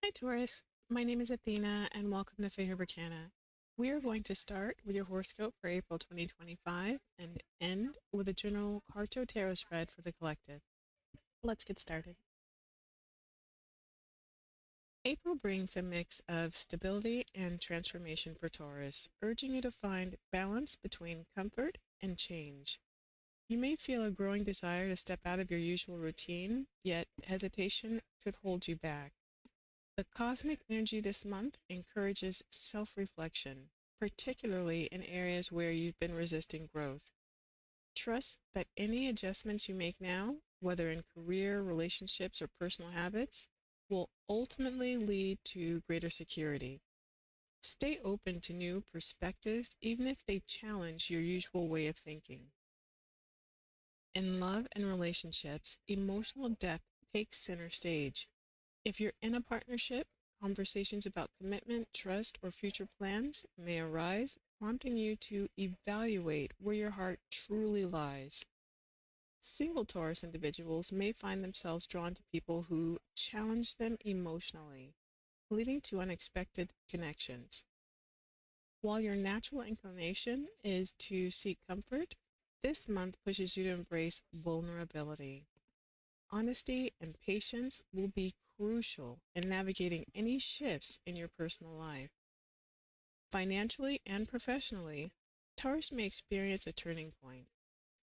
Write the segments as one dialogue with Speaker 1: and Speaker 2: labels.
Speaker 1: Hi Taurus, my name is Athena and welcome to Figure Bricana. We are going to start with your horoscope for April 2025 and end with a general Carto tarot spread for the collective. Let's get started. April brings a mix of stability and transformation for Taurus, urging you to find balance between comfort and change. You may feel a growing desire to step out of your usual routine, yet hesitation could hold you back. The cosmic energy this month encourages self-reflection, particularly in areas where you've been resisting growth. Trust that any adjustments you make now, whether in career, relationships, or personal habits, will ultimately lead to greater security. Stay open to new perspectives, even if they challenge your usual way of thinking. In love and relationships, emotional depth takes center stage. If you're in a partnership, conversations about commitment, trust, or future plans may arise, prompting you to evaluate where your heart truly lies. Single Taurus individuals may find themselves drawn to people who challenge them emotionally, leading to unexpected connections. While your natural inclination is to seek comfort, this month pushes you to embrace vulnerability. Honesty and patience will be crucial in navigating any shifts in your personal life. Financially and professionally, Taurus may experience a turning point.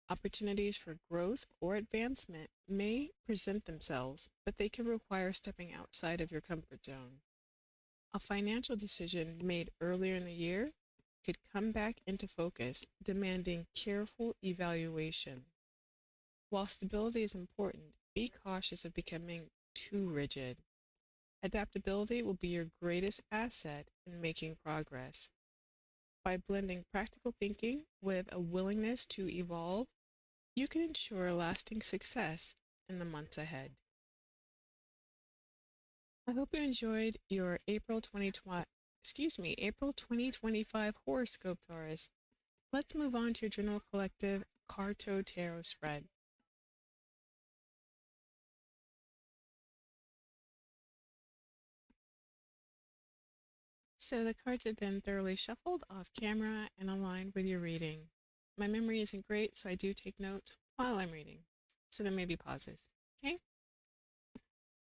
Speaker 1: Opportunities for growth or advancement may present themselves, but they can require stepping outside of your comfort zone. A financial decision made earlier in the year could come back into focus, demanding careful evaluation. While stability is important, be cautious of becoming too rigid. Adaptability will be your greatest asset in making progress. By blending practical thinking with a willingness to evolve, you can ensure lasting success in the months ahead. I hope you enjoyed your April 2025 horoscope, Taurus. Let's move on to your general collective Carto tarot spread. So the cards have been thoroughly shuffled off camera and aligned with your reading. My memory isn't great, so I do take notes while I'm reading. So there may be pauses. Okay?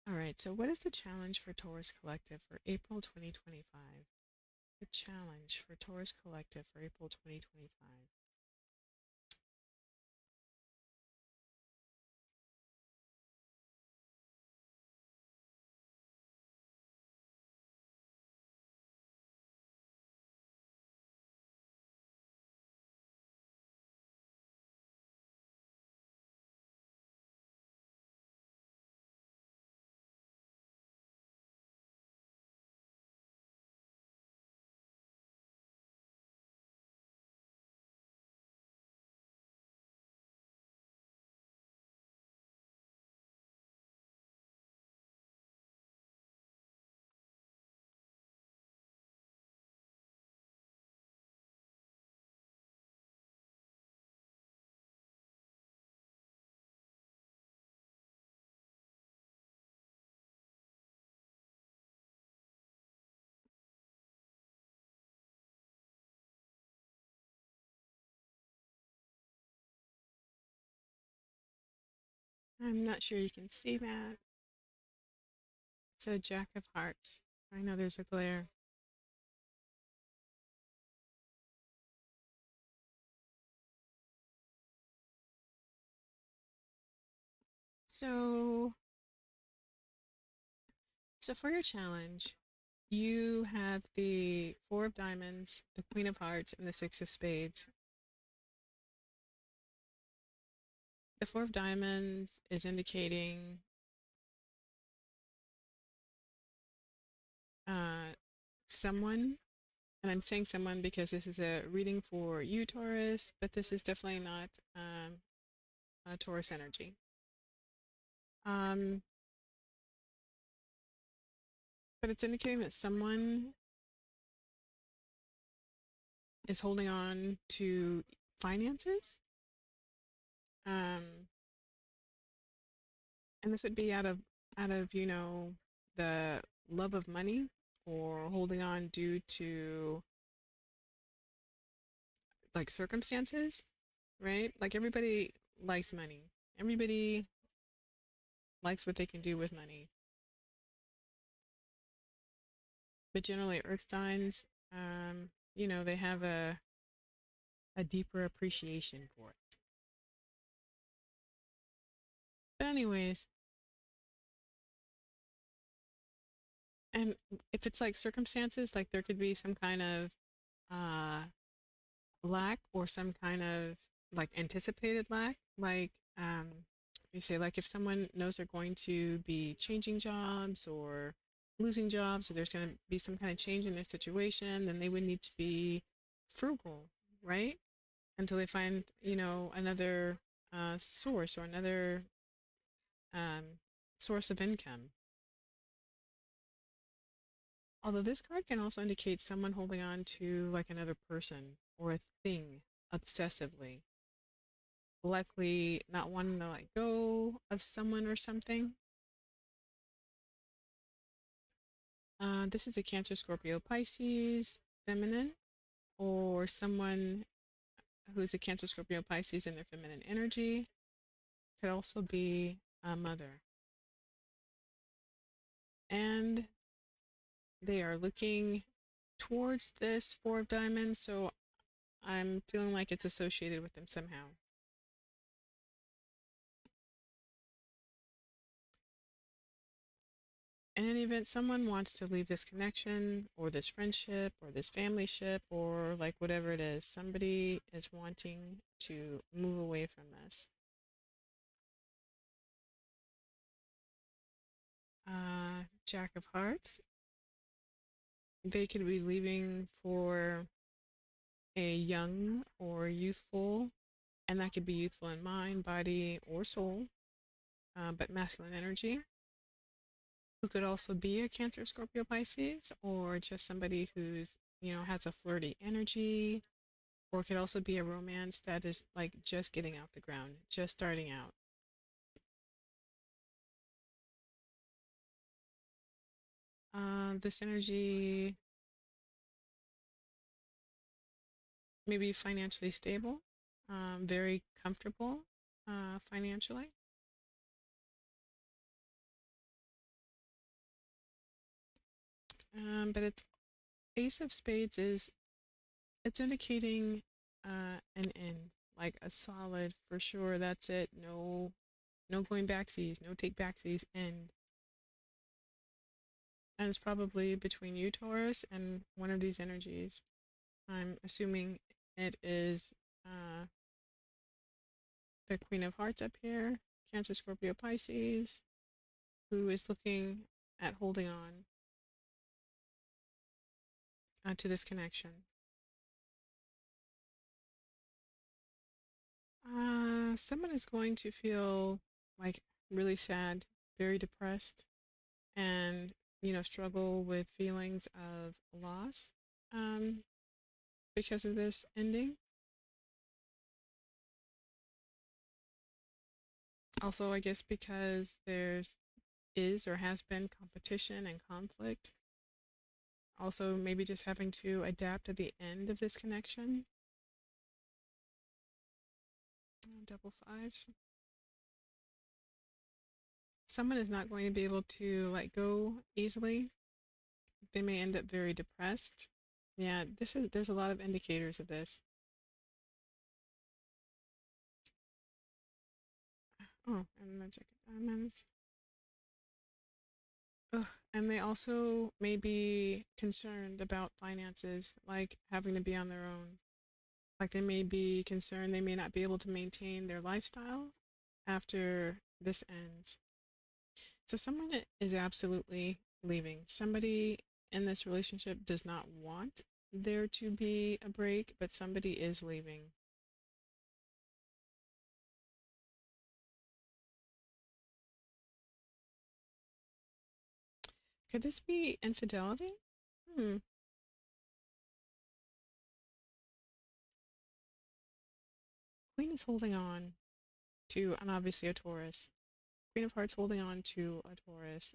Speaker 1: All right, so what is the challenge for Taurus Collective for April 2025? The challenge for Taurus Collective for April 2025. I'm not sure you can see that. It's a Jack of Hearts. I know there's a glare. So, so for your challenge, you have the Four of Diamonds, the Queen of Hearts, and the Six of Spades. The Four of Diamonds is indicating someone, and I'm saying someone because this is a reading for you, Taurus, but this is definitely not a Taurus energy. But it's indicating that someone is holding on to finances. And this would be out of the love of money or holding on due to like circumstances, right? Like everybody likes money. Everybody likes what they can do with money. But generally, earth signs, they have a deeper appreciation for it. But anyways, and if it's like circumstances, like there could be some kind of uh lack or some kind of like anticipated lack, like you say like if someone knows they're going to be changing jobs or losing jobs or there's going to be some kind of change in their situation, then they would need to be frugal, right? Until they find, another source or another um, source of income. Although this card can also indicate someone holding on to like another person or a thing obsessively, likely not wanting to let go of someone or something. This is a Cancer, Scorpio, Pisces, feminine, or someone who's a Cancer, Scorpio, Pisces in their feminine energy. Could also be a mother. And they are looking towards this Four of Diamonds, so I'm feeling like it's associated with them somehow. In any event, someone wants to leave this connection or this friendship or this family ship or like whatever it is. Somebody is wanting to move away from this. Jack of Hearts. They could be leaving for a young or youthful, and that could be youthful in mind, body, or soul, but masculine energy. Who could also be a Cancer, Scorpio, Pisces, or just somebody who's, has a flirty energy, or it could also be a romance that is like just getting off the ground, just starting out. This energy may be financially stable, very comfortable financially. But it's Ace of Spades is it's indicating an end, like a solid for sure. That's it. No, no going backsies. No take backsies. End. And it's probably between you, Taurus, and one of these energies. I'm assuming it is the Queen of Hearts up here, Cancer, Scorpio, Pisces, who is looking at holding on to this connection. Someone is going to feel like really sad, very depressed, and struggle with feelings of loss um, because of this ending. Also, I guess because there's is or has been competition and conflict. Also, maybe just having to adapt at the end of this connection. Double fives. Someone is not going to be able to let go easily. They may end up very depressed. Yeah, there's a lot of indicators of this. Oh, and the Jack of Diamonds. Ugh. And they also may be concerned about finances, like having to be on their own. Like they may be concerned they may not be able to maintain their lifestyle after this ends. So someone is absolutely leaving. Somebody in this relationship does not want there to be a break, but somebody is leaving. Could this be infidelity? Hmm. Queen is holding on to, and obviously a Taurus. Queen of Hearts holding on to a Taurus.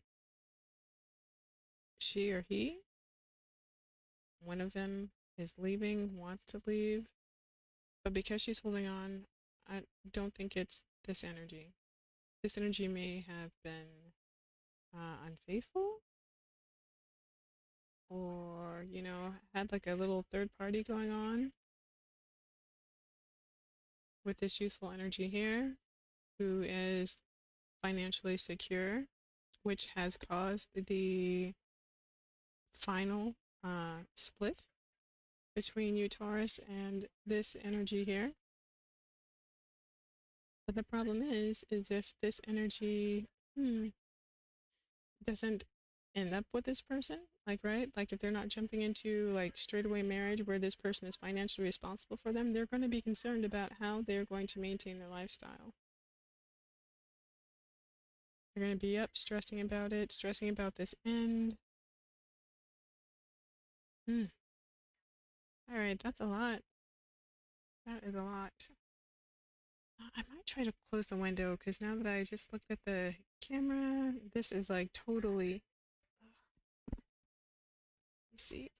Speaker 1: she or he, one of them is leaving, wants to leave, but because she's holding on, I don't think it's this energy. This energy may have been unfaithful, or, had like a little third party going on with this youthful energy here, who is financially secure, which has caused the final split between you, Taurus, and this energy here. But the problem is if this energy doesn't end up with this person, like, right? Like, if they're not jumping into like straightaway marriage where this person is financially responsible for them, they're going to be concerned about how they're going to maintain their lifestyle. They're going to be up stressing about it, stressing about this end. All right, that's a lot. That is a lot. I might try to close the window because now that I just looked at the camera, this is like totally. Let's see.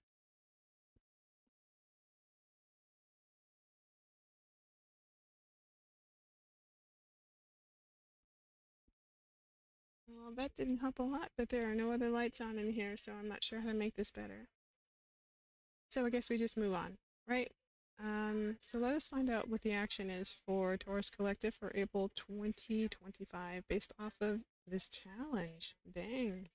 Speaker 1: Well, that didn't help a lot, but there are no other lights on in here, so I'm not sure how to make this better. So I guess we just move on, right? So let us find out what the action is for Taurus Collective for April 2025 based off of this challenge. Dang.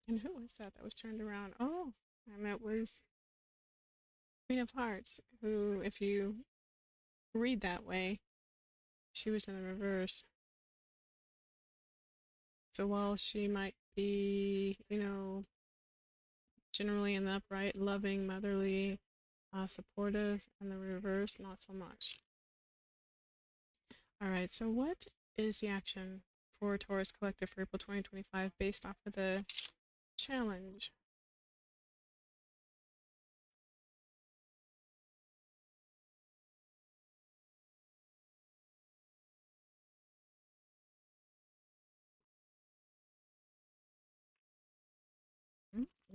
Speaker 1: And who was that that was turned around? Oh, and that was Queen of Hearts, who, if you read that way, she was in the reverse. So while she might be, generally in the upright, loving, motherly, supportive, and the reverse, not so much. All right, so what is the action for Taurus Collective for April 2025 based off of the challenge?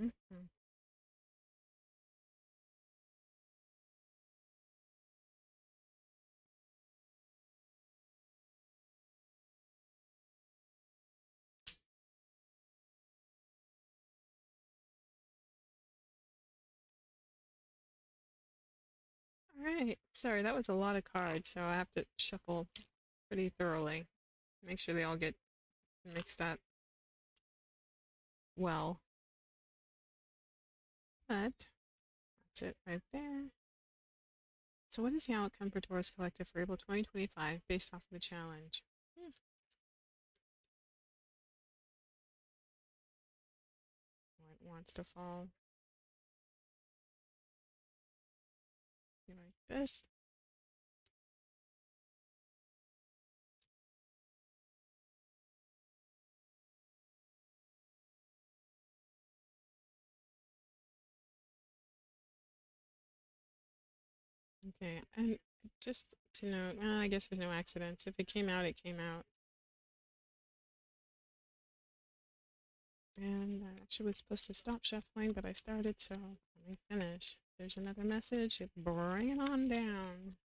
Speaker 1: Mm-hmm. All right, sorry, that was a lot of cards, so I have to shuffle pretty thoroughly. Make sure they all get mixed up well. But that's it right there. So what is the outcome for Taurus Collective for April 2025 based off of the challenge? It wants to fall. Like this. Okay, and just to note, I guess there's no accidents. If it came out, it came out. And I actually was supposed to stop shuffling, but I started, so let me finish. There's another message. Bring it on down.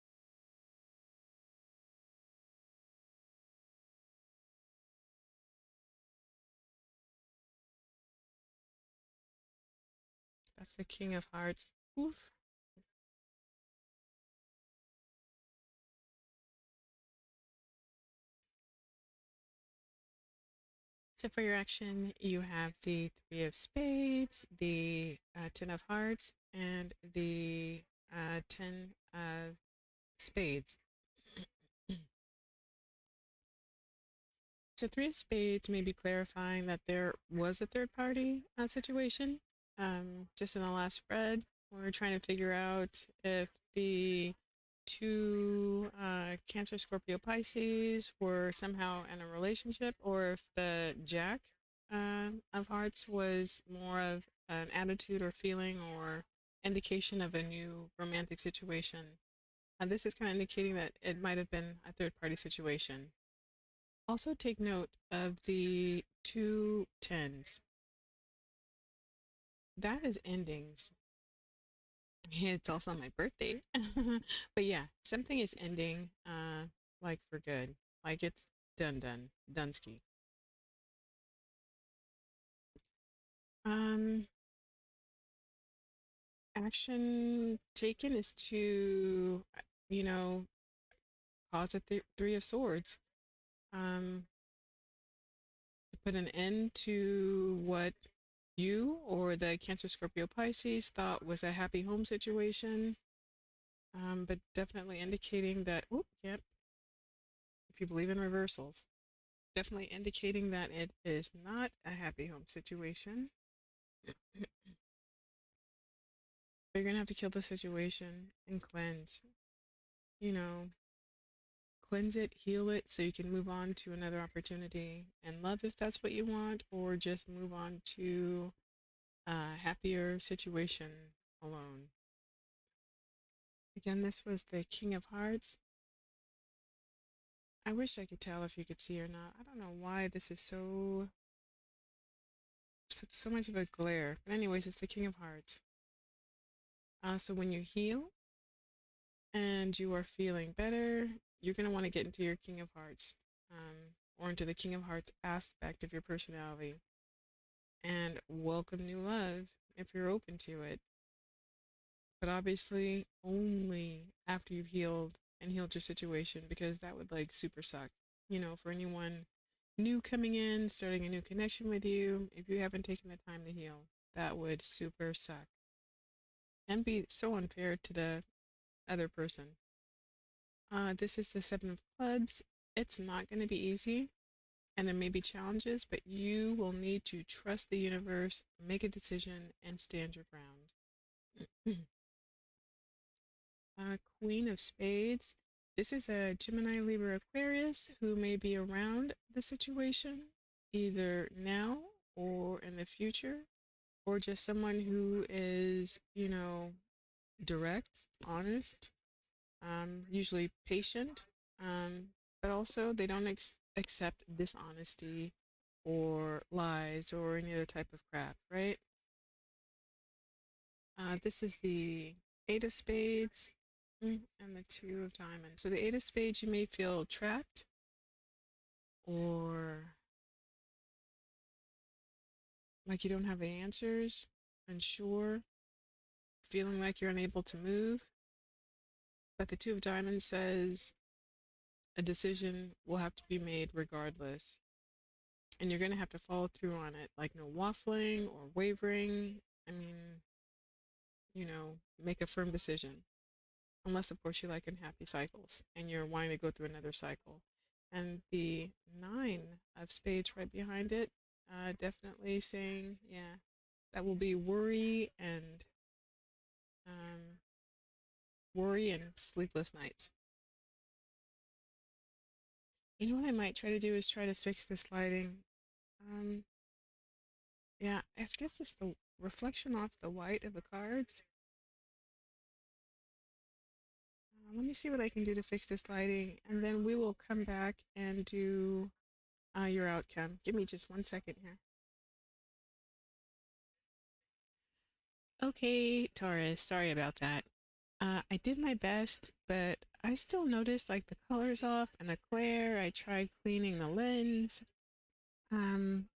Speaker 1: That's the King of Hearts. Oof. So for your action, you have the Three of Spades, the Ten of Hearts, and the Ten of Spades. So Three of Spades may be clarifying that there was a third party situation. Just in the last spread, we're trying to figure out if the two Cancer, Scorpio, Pisces were somehow in a relationship, or if the Jack of Hearts was more of an attitude or feeling or indication of a new romantic situation This is kind of indicating that it might have been a third party situation. Also, take note of the two tens. That is endings. It's also my birthday. But yeah, something is ending, like for good. Like it's done, Dunsky. Um, Action taken is to, you know, cause a three of swords. To put an end to what you or the Cancer, Scorpio, Pisces thought was a happy home situation. But definitely indicating that, oh, yep, if you believe in reversals, definitely indicating that it is not a happy home situation. But you're going to have to kill the situation and cleanse. You know, cleanse it, heal it, so you can move on to another opportunity and love if that's what you want, or just move on to a happier situation alone. Again, this was the King of Hearts. I wish I could tell if you could see or not. I don't know why this is so much of a glare. But anyways, it's the King of Hearts. So when you heal and you are feeling better, you're going to want to get into your King of Hearts, or into the King of Hearts aspect of your personality, and welcome new love if you're open to it. But obviously, only after you've healed and healed your situation, because that would like super suck. For anyone new coming in, starting a new connection with you, if you haven't taken the time to heal, that would super suck and be so unfair to the other person. This is the Seven of Clubs. It's not going to be easy, and there may be challenges, but you will need to trust the universe, make a decision, and stand your ground. Queen of Spades. This is a Gemini, Libra, Aquarius who may be around the situation either now or in the future, or just someone who is, direct, honest, usually patient, but also they don't accept dishonesty or lies or any other type of crap, right? This is the Eight of Spades, and the Two of Diamonds. So the Eight of Spades, you may feel trapped or like you don't have the answers, unsure, feeling like you're unable to move. But the Two of Diamonds says a decision will have to be made regardless. And you're going to have to follow through on it. Like no waffling or wavering. I mean, make a firm decision. Unless, of course, you like unhappy cycles and you're wanting to go through another cycle. And the Nine of Spades right behind it, definitely saying, yeah, that will be um, worry and sleepless nights. You know what I might try to do is try to fix this lighting. Um, yeah, I guess it's the reflection off the white of the cards. Let me see what I can do to fix this lighting, and then we will come back and do your outcome. Give me just 1 second here. Okay, Taurus, sorry about that. I did my best, but I still noticed like the colors off and the glare. I tried cleaning the lens. Um,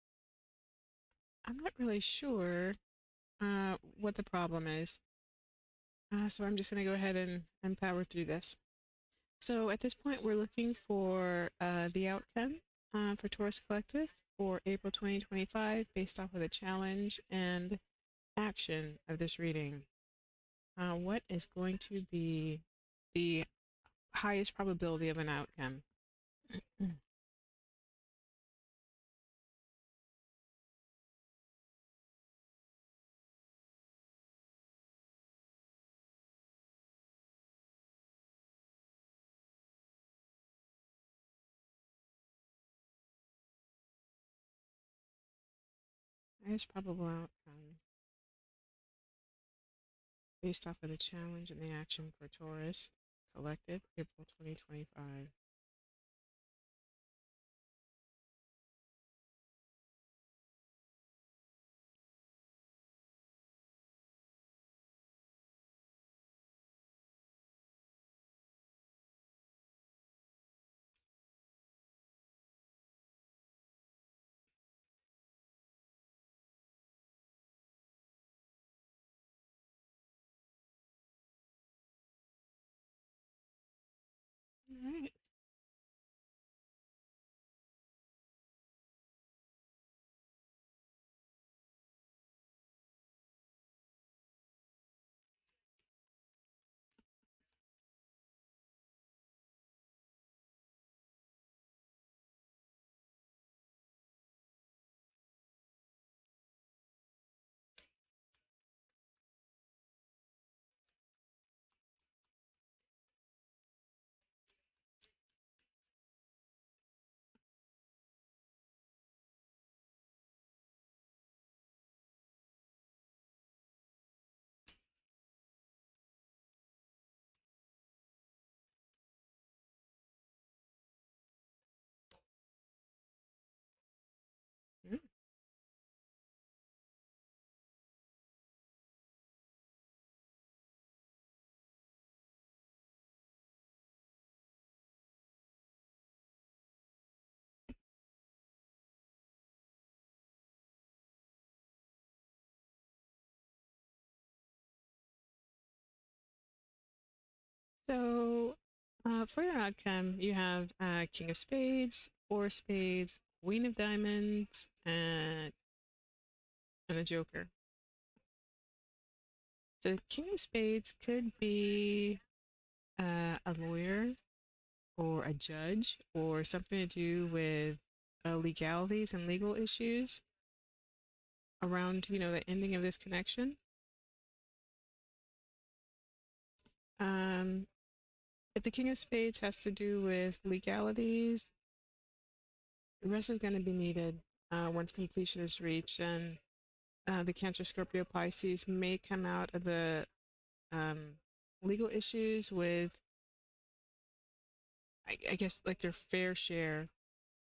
Speaker 1: I'm not really sure what the problem is. So I'm just going to go ahead and power through this. So at this point, we're looking for the outcome for Taurus Collective for April 2025 based off of the challenge and action of this reading. What is going to be the highest probability of an outcome? Highest probable outcome based off of the challenge and the action for Taurus Collective, April 2025. All right. Mm. So, for your outcome, you have King of Spades, Four of Spades, Queen of Diamonds, and a Joker. So, King of Spades could be a lawyer or a judge or something to do with legalities and legal issues around, the ending of this connection. Um, if the King of Spades has to do with legalities, the rest is going to be needed once completion is reached, and the Cancer, Scorpio, Pisces may come out of the um, legal issues with, I guess, like their fair share,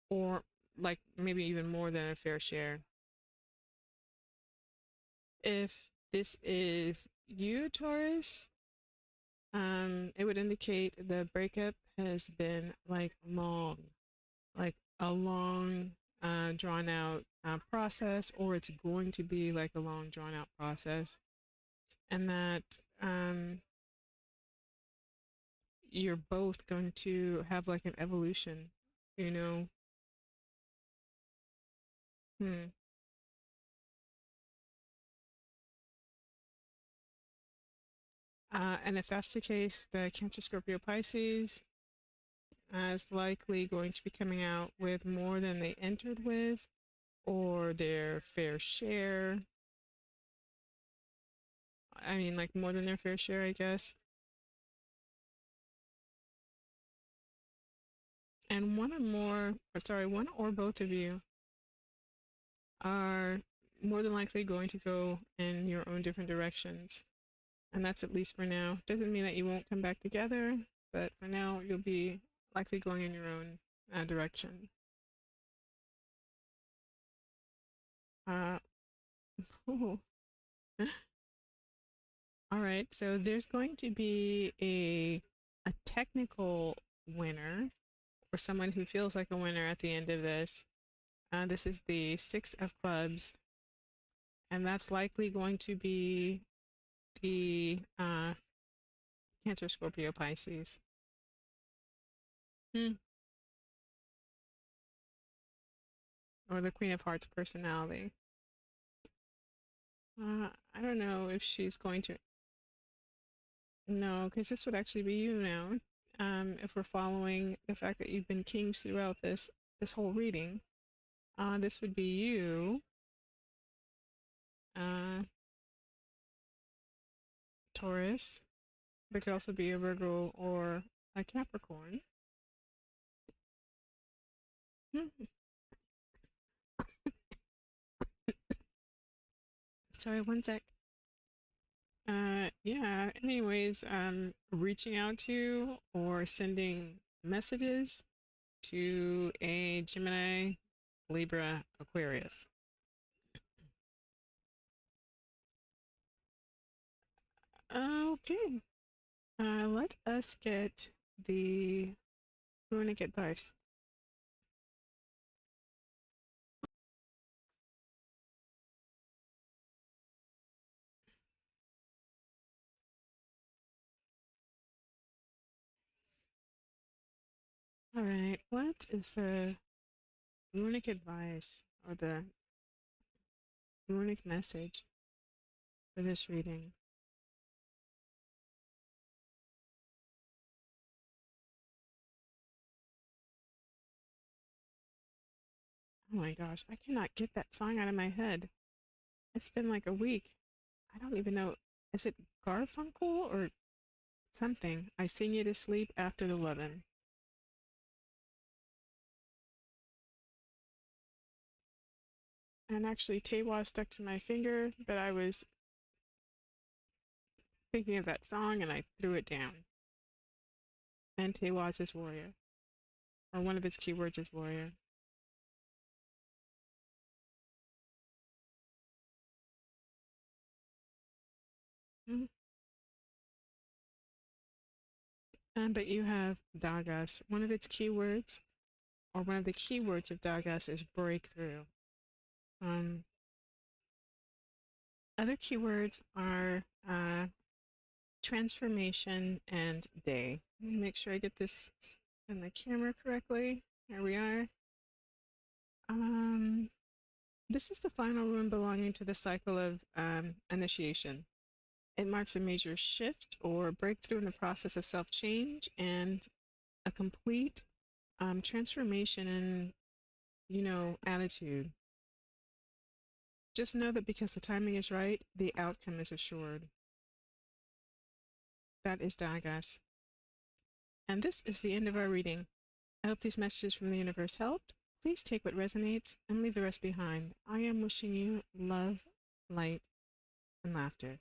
Speaker 1: or like maybe even more than a fair share. If this is you, Taurus, it would indicate the breakup has been like a long, drawn out process, or it's going to be like a long, drawn out process, and that you're both going to have like an evolution, you know. Hmm. And if that's the case, the Cancer, Scorpio, Pisces is likely going to be coming out with more than they entered with, or their fair share. I mean, like more than their fair share, I guess. And one or both of you are more than likely going to go in your own different directions. And that's at least for now. Doesn't mean that you won't come back together, but for now, you'll be likely going in your own direction. Uh, all right, so there's going to be a technical winner, or someone who feels like a winner at the end of this. This is the Six of Clubs, and that's likely going to be the Cancer, Scorpio, Pisces. Hmm. Or the Queen of Hearts personality. I don't know if she's going to. No, because this would actually be you now. If we're following the fact that you've been kings throughout this whole reading, this would be you, uh, Taurus. But could also be a Virgo or a Capricorn. Hmm. Sorry, one sec. Yeah, anyways, reaching out to or sending messages to a Gemini, Libra, Aquarius. Okay, let us get the runic advice. All right, what is the runic advice or the runic message for this reading? Oh my gosh, I cannot get that song out of my head. It's been like a week. I don't even know. Is it Garfunkel or something? I sing you to sleep after the lovin'. And actually, Tewa stuck to my finger, but I was thinking of that song and I threw it down. And Tewa's is warrior, or one of its keywords is warrior. Mm-hmm. But you have Dagas. One of its keywords, or one of the keywords of Dagas, is breakthrough. Um, Other keywords are transformation and day. Let me make sure I get this in the camera correctly. There we are. Um, this is the final rune belonging to the cycle of initiation. It marks a major shift or breakthrough in the process of self change and a complete transformation in, attitude. Just know that because the timing is right, the outcome is assured. That is Dagas. And this is the end of our reading. I hope these messages from the universe helped. Please take what resonates and leave the rest behind. I am wishing you love, light, and laughter.